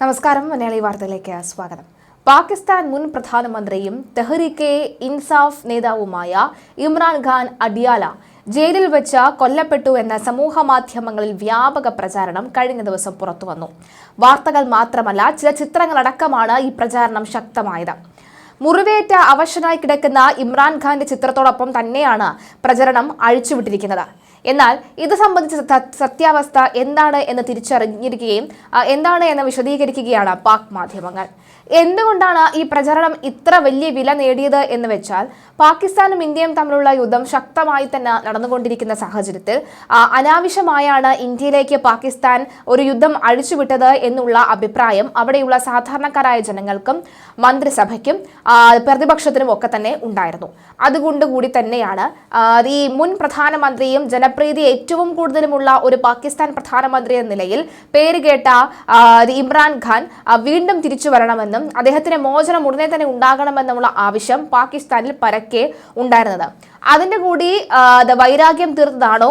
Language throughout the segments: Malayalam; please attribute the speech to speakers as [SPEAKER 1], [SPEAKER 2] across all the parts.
[SPEAKER 1] നമസ്കാരം. മലയാളി വാർത്തയിലേക്ക് സ്വാഗതം. പാകിസ്ഥാൻ മുൻ പ്രധാനമന്ത്രിയും തെഹ്രീക്കെ ഇൻസാഫ് നേതാവുമായ ഇമ്രാൻ ഖാൻ അഡിയാല ജയിലിൽ വെച്ച് കൊല്ലപ്പെട്ടു എന്ന സമൂഹ മാധ്യമങ്ങളിൽ വ്യാപക പ്രചാരണം കഴിഞ്ഞ ദിവസം പുറത്തുവന്നു. വാർത്തകൾ മാത്രമല്ല, ചില ചിത്രങ്ങളടക്കമാണ് ഈ പ്രചാരണം ശക്തമായത്. മുറിവേറ്റ അവശനായി കിടക്കുന്ന ഇമ്രാൻഖാന്റെ ചിത്രത്തോടൊപ്പം തന്നെയാണ് പ്രചരണം അഴിച്ചുവിട്ടിരിക്കുന്നത്. എന്നാൽ ഇത് സംബന്ധിച്ച സത്യാവസ്ഥ എന്താണ് എന്ന് തിരിച്ചറിഞ്ഞിരിക്കുകയും എന്താണ് എന്ന് വിശദീകരിക്കുകയാണ് പാക് മാധ്യമങ്ങൾ. എന്തുകൊണ്ടാണ് ഈ പ്രചരണം ഇത്ര വലിയ വില നേടിയത് എന്ന് വെച്ചാൽ, പാകിസ്ഥാനും ഇന്ത്യയും തമ്മിലുള്ള യുദ്ധം ശക്തമായി തന്നെ നടന്നുകൊണ്ടിരിക്കുന്ന സാഹചര്യത്തിൽ അനാവശ്യമായാണ് ഇന്ത്യയിലേക്ക് പാകിസ്ഥാൻ ഒരു യുദ്ധം അഴിച്ചുവിട്ടത് എന്നുള്ള അഭിപ്രായം അവിടെയുള്ള സാധാരണക്കാരായ ജനങ്ങൾക്കും മന്ത്രിസഭയ്ക്കും പ്രതിപക്ഷത്തിനും ഒക്കെ തന്നെ ഉണ്ടായിരുന്നു. അതുകൊണ്ടുകൂടി തന്നെയാണ് ഈ മുൻ പ്രധാനമന്ത്രിയും ജനപ്രീതി ഏറ്റവും കൂടുതലുമുള്ള ഒരു പാകിസ്ഥാൻ പ്രധാനമന്ത്രി എന്ന നിലയിൽ പേരുകേട്ട ഇമ്രാൻ ഖാൻ വീണ്ടും തിരിച്ചു വരണമെന്നും അദ്ദേഹത്തിന്റെ മോചനം ഉടനെ തന്നെ ഉണ്ടാകണമെന്നുള്ള ആവശ്യം പാകിസ്ഥാനിൽ പരക്കെ ഉണ്ടായിരുന്നത്. അതിന്റെ കൂടി വൈരാഗ്യം തീർത്തതാണോ,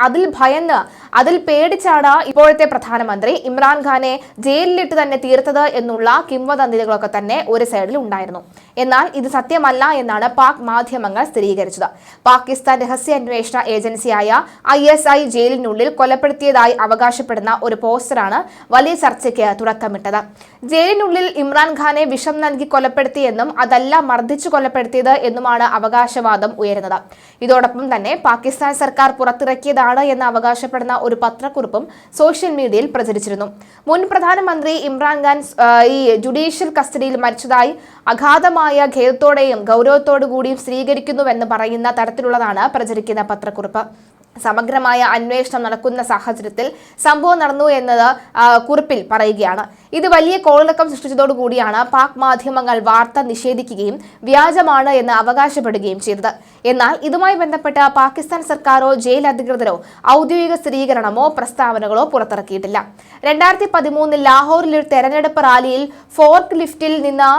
[SPEAKER 1] അതിൽ ഭയന്ന് അതിൽ പേടിച്ചാണ് ഇപ്പോഴത്തെ പ്രധാനമന്ത്രി ഇമ്രാൻഖാനെ ജയിലിലിട്ട് തന്നെ തീർത്തത് എന്നുള്ള കിംവദന്തികളൊക്കെ തന്നെ ഒരു സൈഡിൽ ഉണ്ടായിരുന്നു. എന്നാൽ ഇത് സത്യമല്ല എന്നാണ് പാക് മാധ്യമങ്ങൾ സ്ഥിരീകരിച്ചത്. പാകിസ്ഥാൻ രഹസ്യാന്വേഷണ ഏജൻസിയായ ISI ജയിലിനുള്ളിൽ കൊലപ്പെടുത്തിയതായി അവകാശപ്പെടുന്ന ഒരു പോസ്റ്ററാണ് വലിയ ചർച്ചയ്ക്ക് തുടക്കമിട്ടത്. ജയിലിനുള്ളിൽ ഇമ്രാൻഖാനെ വിഷം നൽകി കൊലപ്പെടുത്തിയെന്നും അതല്ല മർദ്ദിച്ചു കൊലപ്പെടുത്തിയത് എന്നുമാണ് അവകാശവാദം ഉയരുന്നത്. ഇതോടൊപ്പം തന്നെ പാകിസ്ഥാൻ സർക്കാർ പുറത്തിറക്കിയതാണ് എന്ന് അവകാശപ്പെടുന്ന ഒരു പത്രക്കുറിപ്പും സോഷ്യൽ മീഡിയയിൽ പ്രചരിച്ചിരുന്നു. മുൻ പ്രധാനമന്ത്രി ഇമ്രാൻഖാൻ ഈ ജുഡീഷ്യൽ കസ്റ്റഡിയിൽ മരിച്ചതായി അഗാധമായ ഖേദത്തോടെയും ഗൗരവത്തോടു കൂടിയും സ്ഥിരീകരിക്കുന്നുവെന്ന് പറയുന്ന തരത്തിലുള്ളതാണ് പ്രചരിക്കുന്ന പത്രക്കുറിപ്പ്. സമഗ്രമായ അന്വേഷണം നടക്കുന്ന സാഹചര്യത്തിൽ സംഭവം നടന്നു എന്നത് കുറിപ്പിൽ പറയുകയാണ്. ഇത് വലിയ കോളിളക്കം സൃഷ്ടിച്ചതോടുകൂടിയാണ് പാക് മാധ്യമങ്ങൾ വാർത്ത നിഷേധിക്കുകയും വ്യാജമാണ് എന്ന് അവകാശപ്പെടുകയും ചെയ്തത്. എന്നാൽ ഇതുമായി ബന്ധപ്പെട്ട പാകിസ്ഥാൻ സർക്കാരോ ജയിൽ അധികൃതരോ ഔദ്യോഗിക സ്ഥിരീകരണമോ പ്രസ്താവനകളോ പുറത്തിറക്കിയിട്ടില്ല. 2013 ലാഹോറിൽ ഒരു തെരഞ്ഞെടുപ്പ് റാലിയിൽ ഫോർക്ക് ലിഫ്റ്റിൽ നിന്ന്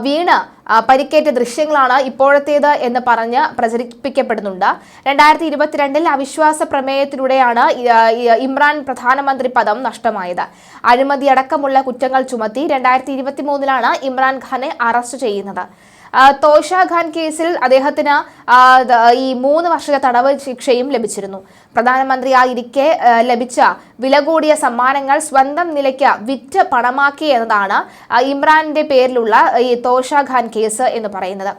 [SPEAKER 1] വീണ് പരിക്കേറ്റ ദൃശ്യങ്ങളാണ് ഇപ്പോഴത്തേത് എന്ന് പറഞ്ഞ് പ്രചരിപ്പിക്കപ്പെടുന്നുണ്ട്. 2022 അവിശ്വാസ പ്രമേയത്തിലൂടെയാണ് ഇമ്രാൻ പ്രധാനമന്ത്രി പദം നഷ്ടമായത്. അഴിമതി അടക്കമുള്ള കുറ്റങ്ങൾ ചുമത്തി 2023 ഇമ്രാൻഖാനെ അറസ്റ്റ് ചെയ്യുന്നത്. തോഷ ഖാൻ കേസിൽ അദ്ദേഹത്തിന് ഈ 3 വർഷത്തെ തടവ് ശിക്ഷയും ലഭിച്ചിരുന്നു. പ്രധാനമന്ത്രിയായിരിക്കെ ലഭിച്ച വില കൂടിയ സമ്മാനങ്ങൾ സ്വന്തം നിലയ്ക്ക് വിറ്റ് പണമാക്കി എന്നതാണ് ഇമ്രാന്റെ പേരിലുള്ള ഈ തോഷ ഖാൻ കേസ് എന്ന് പറയുന്നത്.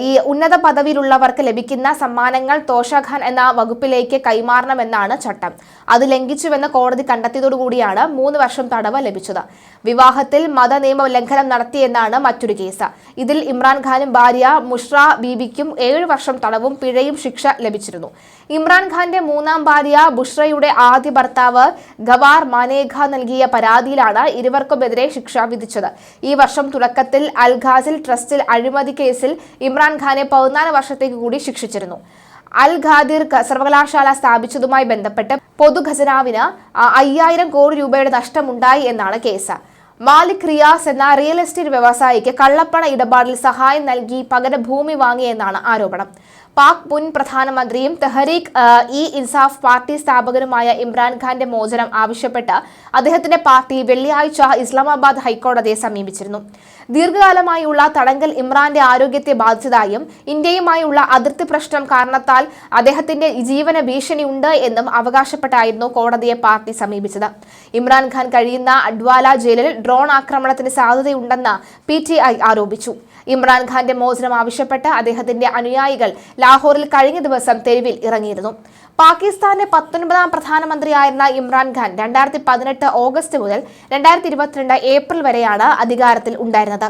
[SPEAKER 1] ഈ ഉന്നത പദവിയിലുള്ളവർക്ക് ലഭിക്കുന്ന സമ്മാനങ്ങൾ തോഷ ഖാൻ എന്ന വകുപ്പിലേക്ക് കൈമാറണമെന്നാണ് ചട്ടം. അത് ലംഘിച്ചുവെന്ന് കോടതി കണ്ടെത്തിയതോടുകൂടിയാണ് 3 വർഷം തടവ് ലഭിച്ചത്. വിവാഹത്തിൽ മതനിയമ ലംഘനം നടത്തിയെന്നാണ് മറ്റൊരു കേസ്. ഇതിൽ ഇമ്രാൻഖാനും ഭാര്യ മുഷ്റ ബീബിക്കും 7 വർഷം തടവും പിഴയും ശിക്ഷ ലഭിച്ചിരുന്നു. ഇമ്രാൻഖാന്റെ 3ാം ഭാര്യ ബുഷ്രയുടെ ആദ്യ ഭർത്താവ് ഗവാർ മാനേഘ നൽകിയ പരാതിയിലാണ് ഇരുവർക്കുമെതിരെ ശിക്ഷ വിധിച്ചത്. ഈ വർഷം തുടക്കത്തിൽ അൽ ഖാസിൽ ട്രസ്റ്റിൽ അഴിമതി കേസിൽ ഇമ്രാൻഖാനെ 14 വർഷത്തേക്ക് കൂടി ശിക്ഷിച്ചിരുന്നു. അൽ ഖാദിർ സർവകലാശാല സ്ഥാപിച്ചതുമായി ബന്ധപ്പെട്ട് പൊതുഖജനാവിന് 5000 കോടി രൂപയുടെ നഷ്ടമുണ്ടായി എന്നാണ് കേസ്. മാലിക് റിയാസ് എന്ന റിയൽ എസ്റ്റേറ്റ് വ്യവസായിക്ക് കള്ളപ്പണ ഇടപാടിൽ സഹായം നൽകി പകരം ഭൂമി വാങ്ങിയെന്നാണ് ആരോപണം. പാക് മുൻ പ്രധാനമന്ത്രിയും തെഹ്രീക്ക് ഇൻസാഫ് പാർട്ടി സ്ഥാപകനുമായ ഇമ്രാൻഖാന്റെ മോചനം ആവശ്യപ്പെട്ട് അദ്ദേഹത്തിന്റെ പാർട്ടി വെള്ളിയാഴ്ച ഇസ്ലാമാബാദ് ഹൈക്കോടതിയെ സമീപിച്ചിരുന്നു. ദീർഘകാലമായുള്ള തടങ്കൽ ഇമ്രാന്റെ ആരോഗ്യത്തെ ബാധിച്ചതായും ഇന്ത്യയുമായുള്ള അതിർത്തി പ്രശ്നം കാരണത്താൽ അദ്ദേഹത്തിന്റെ ജീവന ഭീഷണിയുണ്ട് എന്നും അവകാശപ്പെട്ടായിരുന്നു കോടതിയെ പാർട്ടി സമീപിച്ചത്. ഇമ്രാൻഖാൻ കഴിയുന്ന അഡ്വാല ജയിലിൽ ഡ്രോൺ ആക്രമണത്തിന് സാധ്യതയുണ്ടെന്ന് PTI ആരോപിച്ചു. ഇമ്രാൻഖാന്റെ മോചനം ആവശ്യപ്പെട്ട് അദ്ദേഹത്തിന്റെ അനുയായികൾ ലാഹോറിൽ കഴിഞ്ഞ ദിവസം തെരുവിൽ ഇറങ്ങിയിരുന്നു. പാകിസ്ഥാന്റെ 19ാം പ്രധാനമന്ത്രിയായിരുന്ന ഇമ്രാൻഖാൻ 2018 ഓഗസ്റ്റ് മുതൽ 2022 ഏപ്രിൽ വരെയാണ് അധികാരത്തിൽ ഉണ്ടായിരുന്നത്.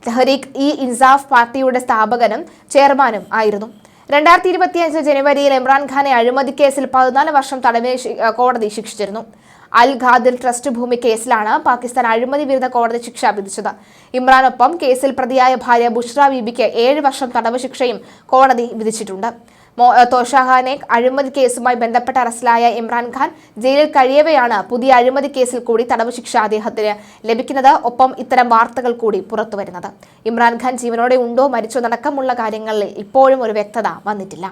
[SPEAKER 1] തെഹ്രീക്ക് ഇൻസാഫ് പാർട്ടിയുടെ സ്ഥാപകനും ചെയർമാനും ആയിരുന്നു. 2025 ജനുവരിയിൽ ഇമ്രാൻഖാനെ അഴിമതി കേസിൽ 14 വർഷം തടവിന് കോടതി ശിക്ഷിച്ചിരുന്നു. അൽ ഖാദിർ ട്രസ്റ്റ് ഭൂമി കേസിലാണ് പാകിസ്ഥാൻ അഴിമതി വിരുദ്ധ കോടതി ശിക്ഷ വിധിച്ചത്. ഇമ്രാനൊപ്പം കേസിൽ പ്രതിയായ ഭാര്യ ബുഷ്ര ബീബിക്ക് 7 വർഷം തടവ് ശിക്ഷയും കോടതി വിധിച്ചിട്ടുണ്ട്. തോഷ ഖാനെ അഴിമതി കേസുമായി ബന്ധപ്പെട്ട് അറസ്റ്റിലായ ഇമ്രാൻഖാൻ ജയിലിൽ കഴിയവെയാണ് പുതിയ അഴിമതി കേസിൽ കൂടി തടവ് ശിക്ഷ അദ്ദേഹത്തിന് ലഭിക്കുന്നത്. ഒപ്പം ഇത്തരം വാർത്തകൾ കൂടി പുറത്തുവരുന്നത്. ഇമ്രാൻഖാൻ ജീവനോടെ ഉണ്ടോ മരിച്ചോ നടക്കമുള്ള കാര്യങ്ങളിൽ ഇപ്പോഴും ഒരു വ്യക്തത വന്നിട്ടില്ല.